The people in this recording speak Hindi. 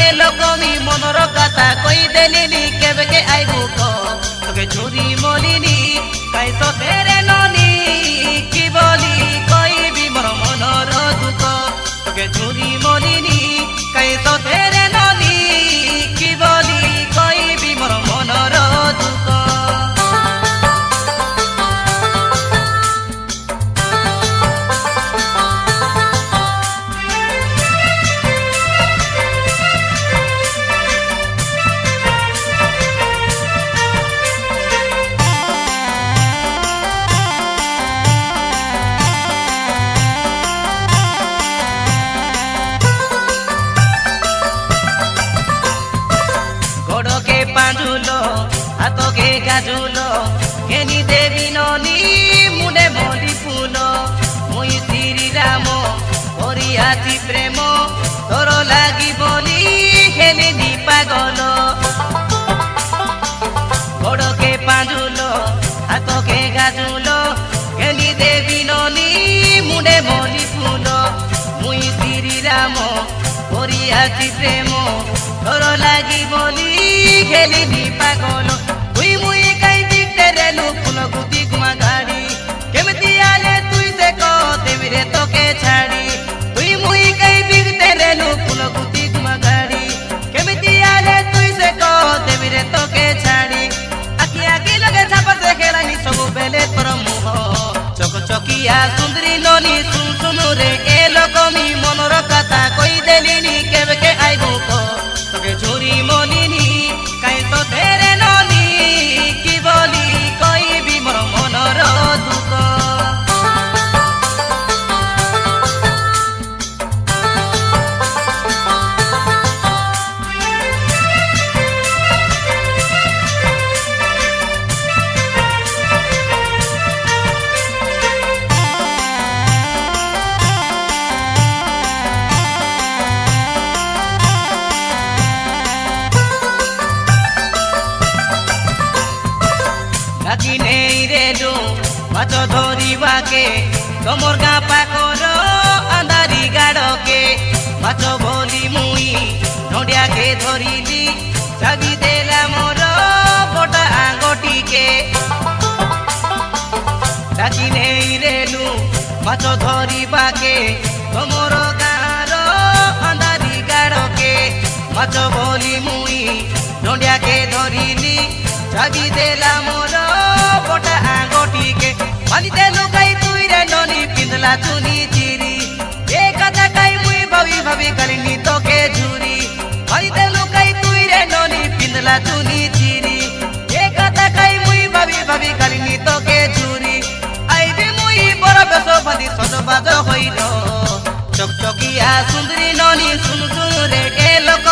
ए लोकमी मनर कथा कई देलिनी केबे के आइबू को तोके झुरी मोलिनी काई तेरे ननी की बोली कई भी मोर मनर दुख तोके झुरी मोलिनी काई तेरे ननी की बोली कई भी मोर मनर दुख पांजुलो हाथ के गाजुलो केनी देवी ननी मुने मोली फूलो मुई श्री राम ओरियाती प्रेम तोर लागी बोली हेली नी पागल गोड़ के पांजुलो हाथ के गाजुलो केनी देवी ननी मुने मोली फूलो मुई श्री राम ओरियाती प्रेम तोर लागी बोली खेली नी पागल तुई मुई कई दिखते रेलू फूल गुती गुमा गाड़ी केमती आले तुई से को देविरे तोके छाड़ी तुई मुई कई दिखते रेलू फूल गुती गुमा गाड़ी केमती आले तुई से को देविरे तोके छाड़ी आखि आखि लगे छाप से खेलानी सब बेले तोर मुह चक चकिया सुंदरी ननी सुन सुनु रे ए लोकमी मनर कथा कई देलिनी केबे के आइबू को तोके झुरी मोलिनी काई तो तेरे ननी की बोली कोई भी मोर मनर दुख डाकी नहीं रेलू माछ धरिवा के तमर गाँ पाखर अंधारी गाड़ के माछ बोली मुई नडिया के धरिली चाबी देला मोर बटा आंगटी के डाकी नहीं रेलू माछ धरिवा के तमर गाँर अंधारी गाड़ के माछ बोली मुई नडिया के धरिली चाबी देला मोर बटा आंगटी के मानिते लुकाई तुई रे ननी पिंदला चुनी चिरी ए कथा काई मुई भाभी भाभी कलिनी तोके झुरी मानिते लुकाई तुई रे ननी पिंदला चुनी चिरी ए कथा काई मुई भाभी भाभी कलिनी तोके झुरी आई भी मुई बड़ बेसो भादी सजबाज होइलो चकचकिया सुंदरी ननी सुन सुन रे ए लोक